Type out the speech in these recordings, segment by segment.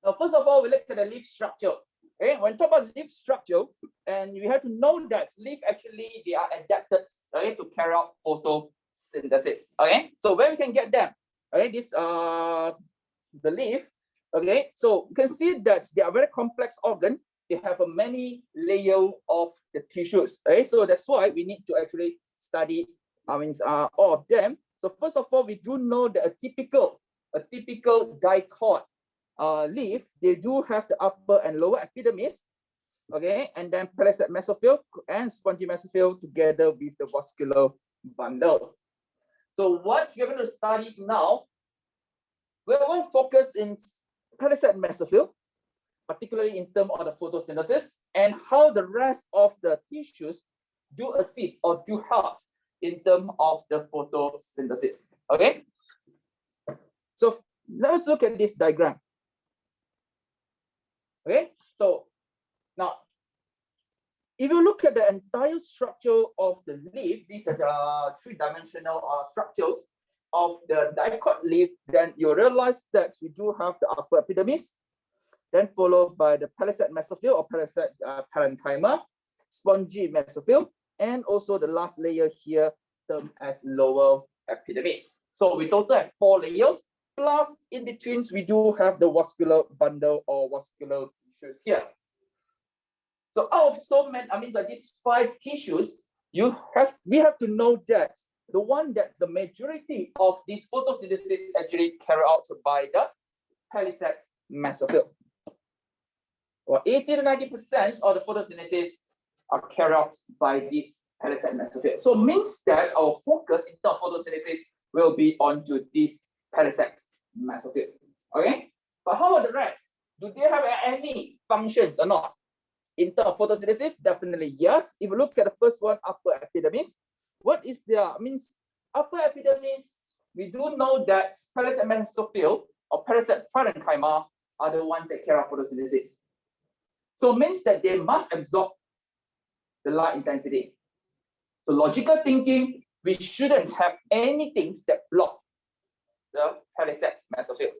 Now, first of all, we look at the leaf structure. Okay, when talk about leaf structure, and you have to know that leaf actually they are adapted, okay, to carry out photosynthesis. Okay, so where we can get them? Okay, this the leaf. Okay, so you can see that they are very complex organ. They have a many layer of the tissues. Okay, so that's why we need to actually study. All of them. So first of all, we do know that a typical dicot leaf, they do have the upper and lower epidermis, okay, and then palisade mesophyll and spongy mesophyll together with the vascular bundle. So what we're going to study now, we want to focus in palisade mesophyll, particularly in terms of the photosynthesis and how the rest of the tissues do assist or do help in terms of the photosynthesis. Okay, so let's look at this diagram. Okay, so now if you look at the entire structure of the leaf, these are the three-dimensional structures of the dicot leaf, then you realize that we do have the upper epidermis, then followed by the palisade mesophyll or palisade parenchyma, spongy mesophyll, and also the last layer here termed as lower epidermis. So we total have 4 layers, plus in between we do have the vascular bundle or vascular tissues here. So out of so many, these 5 tissues, we have to know that the one that the majority of this photosynthesis actually carried out by the palisade mesophyll. Or 80 to 90% of the photosynthesis are carried out by this palisade mesophyll. So means that our focus in terms of photosynthesis will be onto this palisade mesophyll. Okay, but how about the rest? Do they have any functions or not? In terms of photosynthesis, definitely yes. If you look at the first one, upper epidermis, what is there? Upper epidermis, we do know that palisade mesophyll or palisade parenchyma are the ones that carry out photosynthesis. So it means that they must absorb the light intensity. So logical thinking, we shouldn't have anything that block the palisade mesophyll.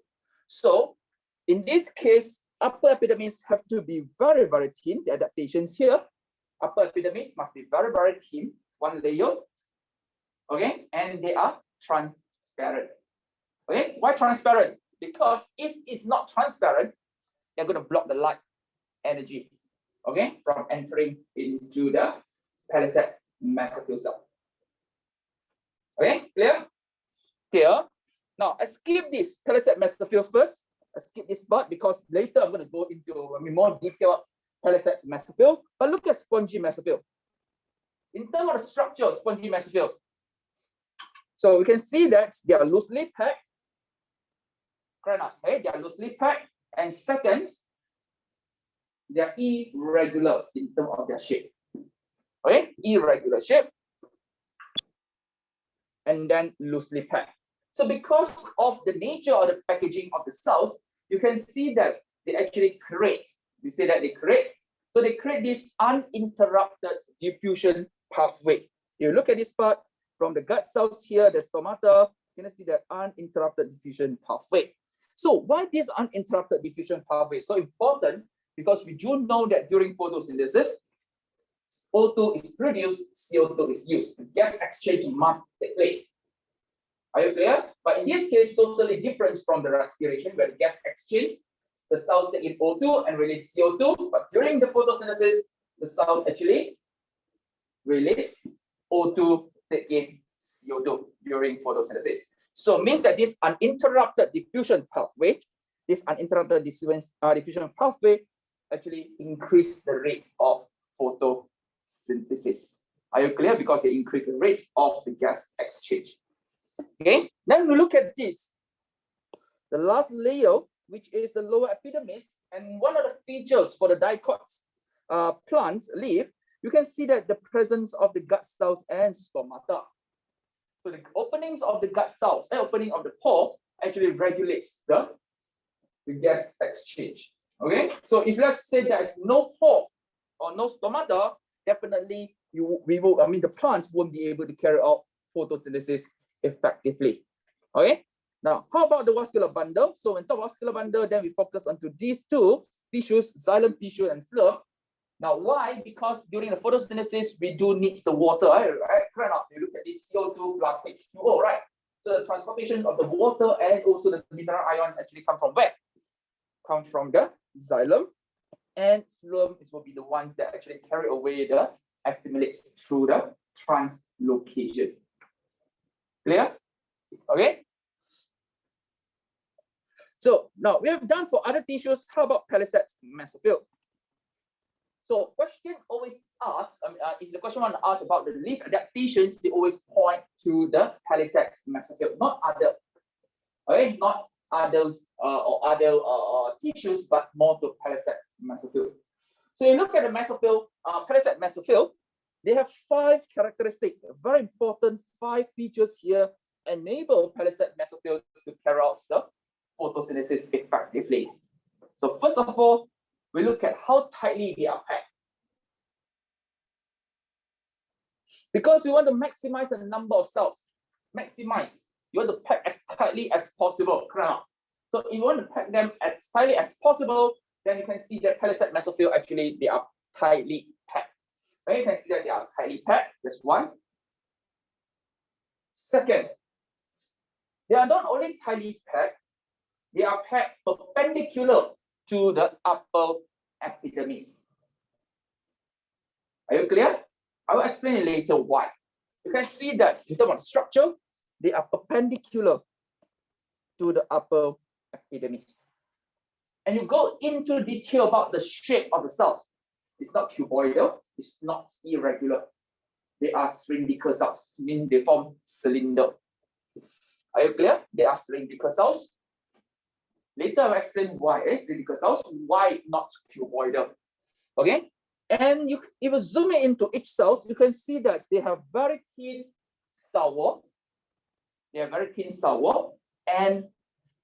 So in this case, upper epidermis have to be very, very thin. The adaptations here, upper epidermis must be very, very thin, 1 layer. Okay, and they are transparent. Okay, why transparent? Because if it's not transparent, they're going to block the light energy, okay, from entering into the palisade mesophyll cell. Okay, clear? Clear? Now, I skip this palisade mesophyll first. I skip this part because later I'm going to go into more detail palisade mesophyll. But look at spongy mesophyll. In terms of the structure of spongy mesophyll, so we can see that they are loosely packed. Okay, they are loosely packed. And second, they are irregular in terms of their shape. Okay, irregular shape. And then loosely packed. So because of the nature of the packaging of the cells, you can see that they actually create. We say that they create. So they create this uninterrupted diffusion pathway. You look at this part from the gut cells here, the stomata, you can see that uninterrupted diffusion pathway. So why this uninterrupted diffusion pathway is so important? Because we do know that during photosynthesis, O2 is produced, CO2 is used. The gas exchange must take place. Are you clear? But in this case, totally different from the respiration, where the gas exchange, the cells take in O2 and release CO2. But during the photosynthesis, the cells actually release O2, take in CO2 during photosynthesis. So it means that this uninterrupted diffusion pathway, actually increase the rate of photosynthesis. Are you clear? Because they increase the rate of the gas exchange. Okay, then we look at this. The last layer, which is the lower epidermis, and one of the features for the dicots plants leaf, you can see that the presence of the gut cells and stomata. So the openings of the gut cells, the opening of the pore actually regulates the gas exchange. Okay, so if let's say there is no pore or no stomata, definitely the plants won't be able to carry out photosynthesis effectively. Okay, Now, how about the vascular bundle? So when talk vascular bundle, then we focus onto these two tissues, xylem tissue and phloem. Now, why? Because during the photosynthesis, we do need the water, right? You look at this CO2 plus H2O, right? So the transportation of the water and also the mineral ions actually come from where? Come from the xylem, and phloem will be the ones that actually carry away the assimilates through the translocation. Clear? Okay. So now we have done for other tissues. How about palisades mesophyll? So question always asked, if the question want to ask about the leaf adaptations, they always point to the palisades mesophyll, not other, okay, not others or other tissues, but more to palisades mesophyll. So you look at the mesophyll, palisade mesophyll, they have 5 characteristics, very important 5 features here, enable palisade mesophyll to carry out the photosynthesis effectively. So first of all, we look at how tightly they are packed. Because we want to maximize the number of cells, maximize, you want to pack as tightly as possible. So if you want to pack them as tightly as possible, then you can see that palisade mesophyll actually they are tightly packed. Right? You can see that they are tightly packed. That's one. Second, they are not only tightly packed, they are packed perpendicular to the upper epidermis. Are you clear? I will explain later why. You can see that in terms of structure, they are perpendicular to the upper epidermis. And you go into detail about the shape of the cells. It's not cuboidal, it's not irregular. They are cylindrical cells, meaning they form cylinder. Are you clear? They are cylindrical cells. Later, I'll explain why cylindrical cells, why not cuboidal. Okay? And if you zoom into each cells, you can see that they have very thin cell wall. They have very thin cell wall, and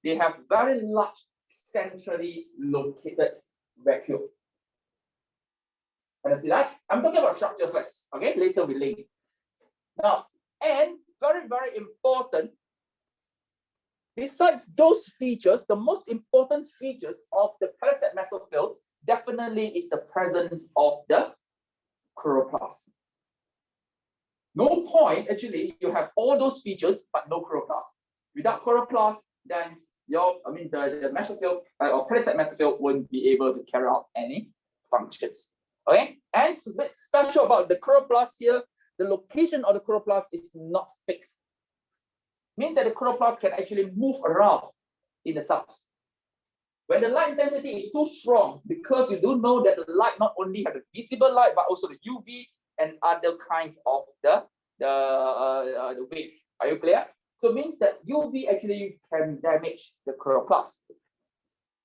they have very large centrally located vacuole. Can you see that? I'm talking about structure first. Okay, later we link. Now, and very, very important. Besides those features, the most important features of the palisade mesophyll definitely is the presence of the chloroplast. No point, actually, you have all those features, but no chloroplast. Without chloroplast, then the mesophyll or palisade mesophyll won't be able to carry out any functions. Okay, and it's a bit special about the chloroplast here. The location of the chloroplast is not fixed. Means that the chloroplast can actually move around in the cells. When the light intensity is too strong, because you do know that the light not only have the visible light, but also the UV and other kinds of the wave. Are you clear? So it means that UV actually can damage the chloroplast.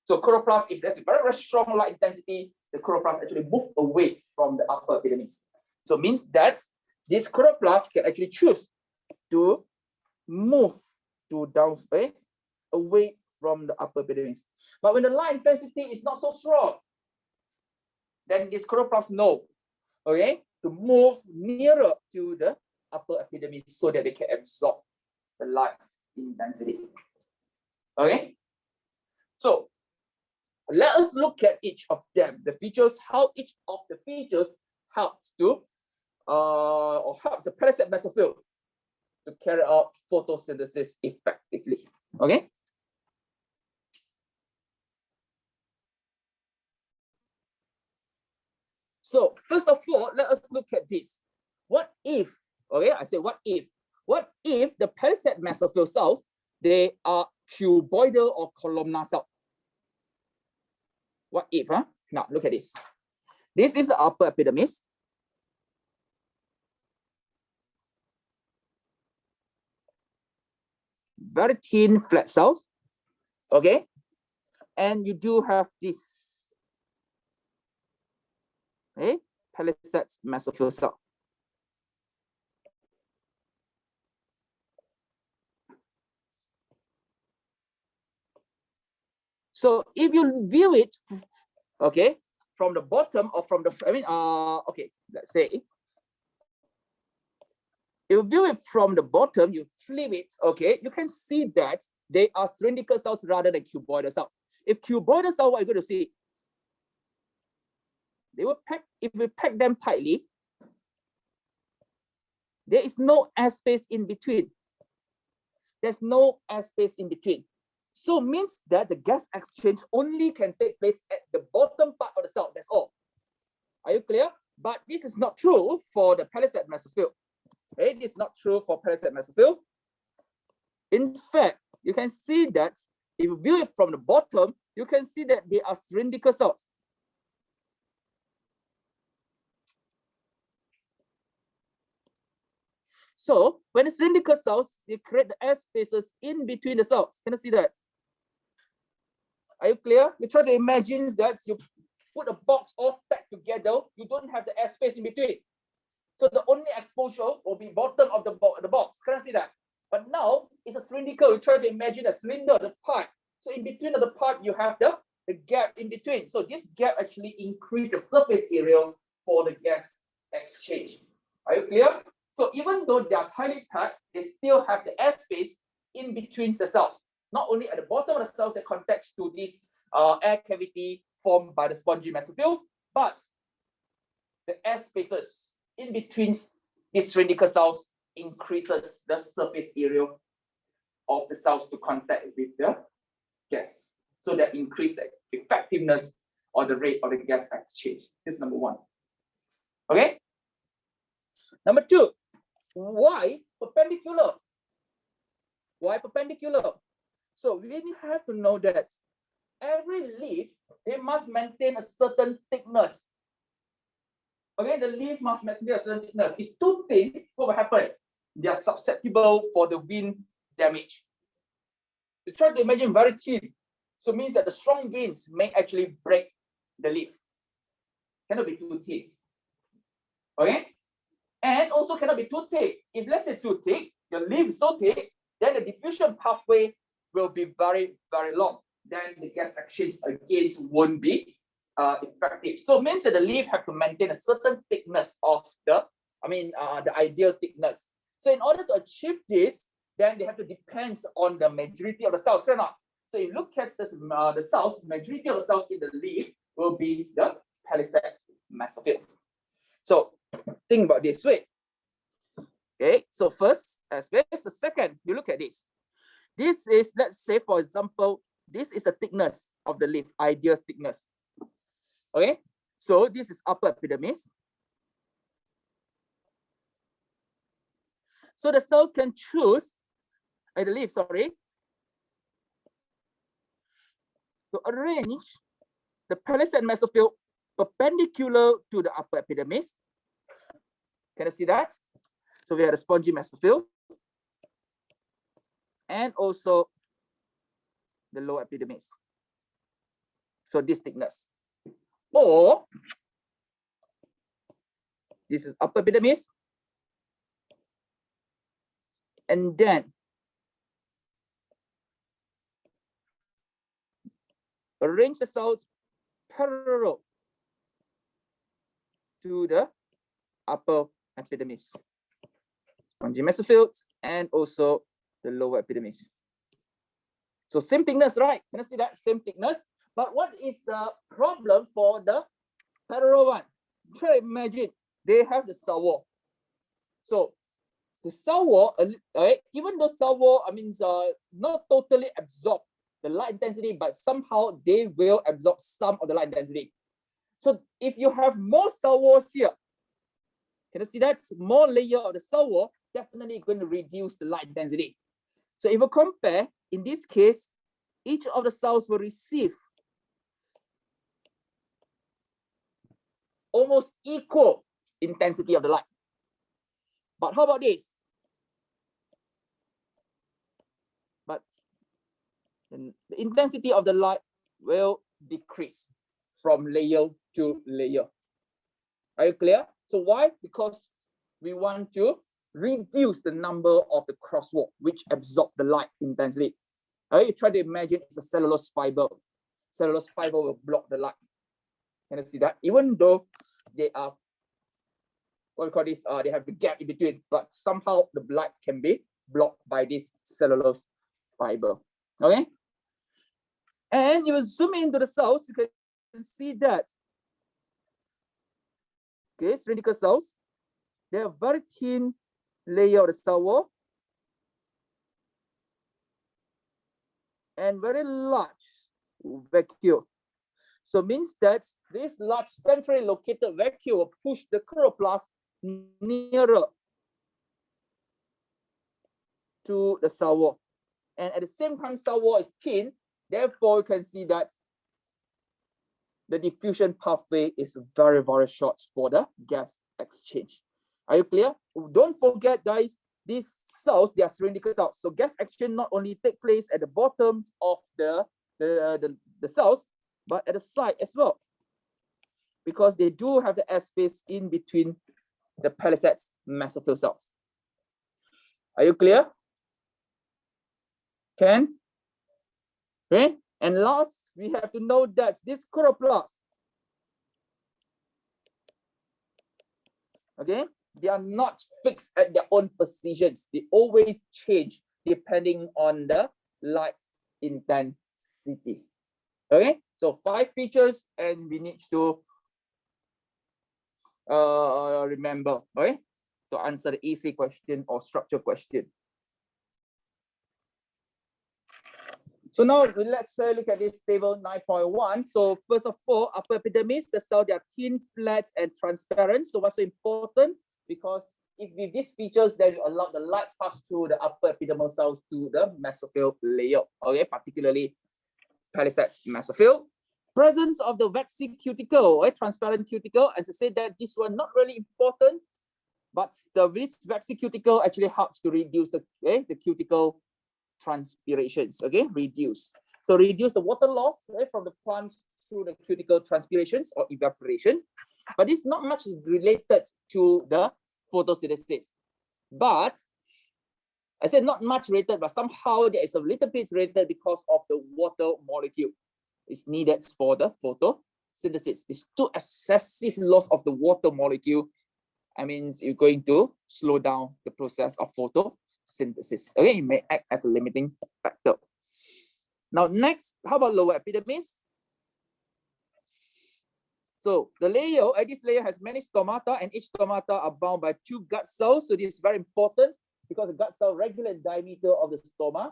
So chloroplast, if there's a very, very strong light intensity, the chloroplast actually move away from the upper epidermis. So it means that this chloroplast can actually choose to move to down away from the upper epidermis. But when the light intensity is not so strong, then this chloroplast know, okay, to move nearer to the upper epidermis so that they can absorb the light intensity. Okay, so let us look at each of them, the features, how each of the features helps to or help the palisade mesophyll to carry out photosynthesis effectively. Okay. So first of all, let us look at this. What if, okay, I say what if the palisade mesophyll cells, they are cuboidal or columnar cell? What if, huh? Now look at this. This is the upper epidermis. Very thin flat cells, okay? And you do have this, okay? Palisade mesophyll cell. So if you view it, okay, from the bottom or from the, okay, let's say, If you view it from the bottom, you flip it, okay, you can see that they are cylindrical cells rather than cuboidal cells. If cuboidal cells, what are you going to see? They will pack, if we pack them tightly, there is no air space in between. There's no air space in between. So means that the gas exchange only can take place at the bottom part of the cell, that's all. Are you clear? But this is not true for the palisade mesophyll. Okay, this is not true for palisade mesophyll. In fact, you can see that if you view it from the bottom, you can see that they are cylindrical cells. So when it's cylindrical cells, they create the air spaces in between the cells. Can you see that? Are you clear? You try to imagine that you put a box all stacked together, you don't have the air space in between. So the only exposure will be bottom of the box. Can you see that? But now it's a cylindrical. You try to imagine a cylinder, the pipe. So in between of the pipe, you have the gap in between. So this gap actually increases the surface area for the gas exchange. Are you clear? So even though they are tightly packed, they still have the airspace in between the cells. Not only at the bottom of the cells that contacts to this air cavity formed by the spongy mesophyll, but the air spaces in between these cylindrical cells increases the surface area of the cells to contact with the gas. So that increase the effectiveness or the rate of the gas exchange. This is number one. Okay. Number two, why perpendicular? Why perpendicular? So we have to know that every leaf, they must maintain a certain thickness. Okay, the leaf must maintain a certain thickness. It's too thin, what will happen? They are susceptible for the wind damage. You try to imagine very thin. So it means that the strong winds may actually break the leaf. Cannot be too thin. Okay? And also cannot be too thick. If let's say too thick, the leaf is so thick, then the diffusion pathway will be very, very long. Then the gas exchange again won't be effective. So it means that the leaf have to maintain a certain thickness of the ideal thickness. So in order to achieve this, then they have to depend on the majority of the cells, or not? So if you look at the cells, majority of the cells in the leaf will be the palisade mesophyll. So think about this way. Okay, so first aspect. The second, you look at this. This is, let's say, for example, this is the thickness of the leaf, ideal thickness. Okay, so this is upper epidermis. So the cells can choose, the leaf, sorry, to arrange the palisade mesophyll perpendicular to the upper epidermis. Can you see that? So we have a spongy mesophyll and also the lower epidermis. So this thickness. Or this is upper epidermis. And then arrange the cells parallel to the upper epidermis, spongy mesophyll, and also the lower epidermis. So same thickness, right? Can you see that? Same thickness. But what is the problem for the parallel one? Try to imagine they have the cell wall. So the cell wall, even though cell wall, not totally absorb the light intensity, but somehow they will absorb some of the light intensity. So if you have more cell wall here, can you see that? More layer of the cell wall, definitely going to reduce the light intensity. So if you compare, in this case, each of the cells will receive almost equal intensity of the light. But how about this? But the intensity of the light will decrease from layer to layer. Are you clear? So why? Because we want to reduce the number of the crosswalk which absorb the light intensity. You try to imagine it's a cellulose fiber. Cellulose fiber will block the light. Can you see that? Even though they are what we call this, they have the gap in between, but somehow the light can be blocked by this cellulose fiber. Okay. And you zoom into the cells, you can see that, okay, cylindrical cells, they have very thin layer of the cell wall and very large vacuole. So means that this large centrally located vacuole will push the chloroplast nearer to the cell wall. And at the same time, cell wall is thin, therefore you can see that the diffusion pathway is very, very short for the gas exchange. Are you clear? Don't forget, guys, these cells, they are cylindrical cells. So gas exchange not only take place at the bottom of the cells, but at the side as well, because they do have the airspace in between the palisades mesophyll cells. Are you clear? Ken? Okay. And last, we have to know that this chloroplast, okay, they are not fixed at their own positions. They always change depending on the light intensity. Okay, so 5 features, and we need to remember, okay, to answer the easy question or structure question. So now let's look at this table 9.1. So first of all, upper epidermis, the cells, they are thin, flat, and transparent. So what's so important? Because if with these features, then you allow the light pass through the upper epidermal cells to the mesophyll layer, okay, particularly palisades mesophyll. Presence of the waxy cuticle, transparent cuticle. As I said, that this one not really important, but this waxy cuticle actually helps to reduce the cuticle transpirations, okay, reduce. So reduce the water loss from the plant through the cuticle transpirations or evaporation. But this is not much related to the photosynthesis. But I said not much related, but somehow there is a little bit related because of the water molecule is needed for the photosynthesis. It's too excessive loss of the water molecule. I mean, you're going to slow down the process of photosynthesis. Okay, it may act as a limiting factor. Now, next, how about lower epidermis? So the layer, this layer has many stomata, and each stomata are bound by 2 gut cells. So this is very important because the gut cell regulate the diameter of the stoma.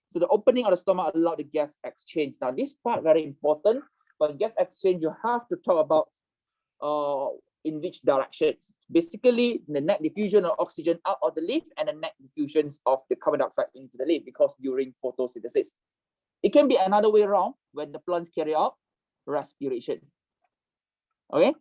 So the opening of the stoma allow the gas exchange. Now this part very important. For gas exchange, you have to talk about in which directions. Basically, the net diffusion of oxygen out of the leaf and the net diffusions of the carbon dioxide into the leaf, because during photosynthesis. It can be another way around when the plants carry out respiration. Okay.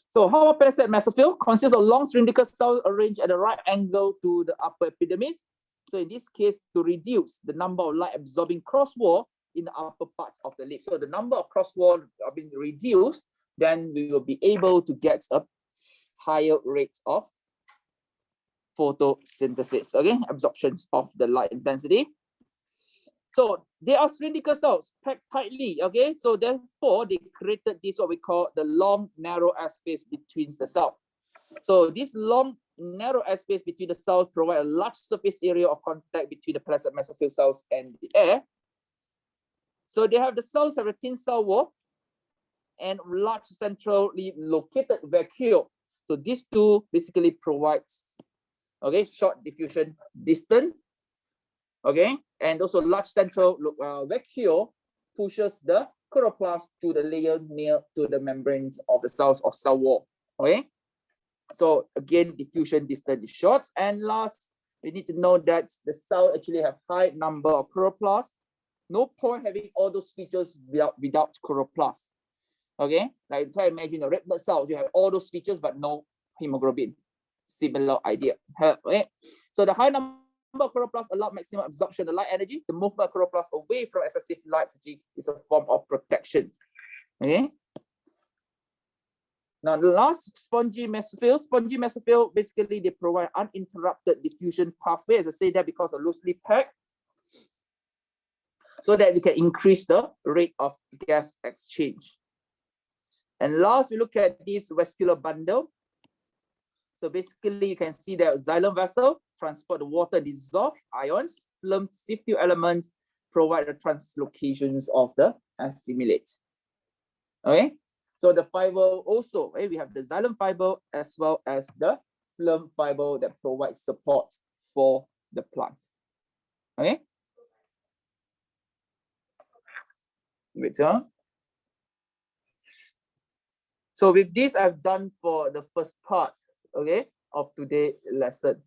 So how about palisade mesophyll? Consists of long cylindrical cells arranged at the right angle to the upper epidermis. So in this case, to reduce the number of light absorbing crosswall in the upper parts of the leaf. So the number of crosswall are being reduced, then we will be able to get a higher rate of photosynthesis, okay, absorptions of the light intensity. So they are cylindrical cells packed tightly, okay, so therefore they created this what we call the long narrow airspace between the cells. So this long narrow airspace between the cells provide a large surface area of contact between the palisade mesophyll cells and the air. So they have the cells have a thin cell wall and large centrally located vacuole. So these two basically provides, okay, short diffusion distance, okay, and also large central vacuole pushes the chloroplast to the layer near to the membranes of the cells or cell wall, okay. So again, diffusion distance is short. And last, we need to know that the cell actually have high number of chloroplasts. No point having all those features without chloroplast. Okay, like try to imagine a red blood cell, you have all those features but no hemoglobin. Similar idea. Okay, so the high number of chloroplasts allow maximum absorption of light energy. The movement of chloroplasts away from excessive light is a form of protection. Okay. Now the last, spongy mesophyll. Spongy mesophyll, basically they provide uninterrupted diffusion pathway. As I say that because of loosely packed, so that you can increase the rate of gas exchange. And last, we look at this vascular bundle. So basically, you can see that xylem vessel transport the water dissolved ions, phloem sieve tube elements, provide the translocations of the assimilate. Okay, so the fiber also, we have the xylem fiber as well as the phloem fiber that provides support for the plant. Okay. Wait, so with this, I've done for the first part, okay, of today's lesson.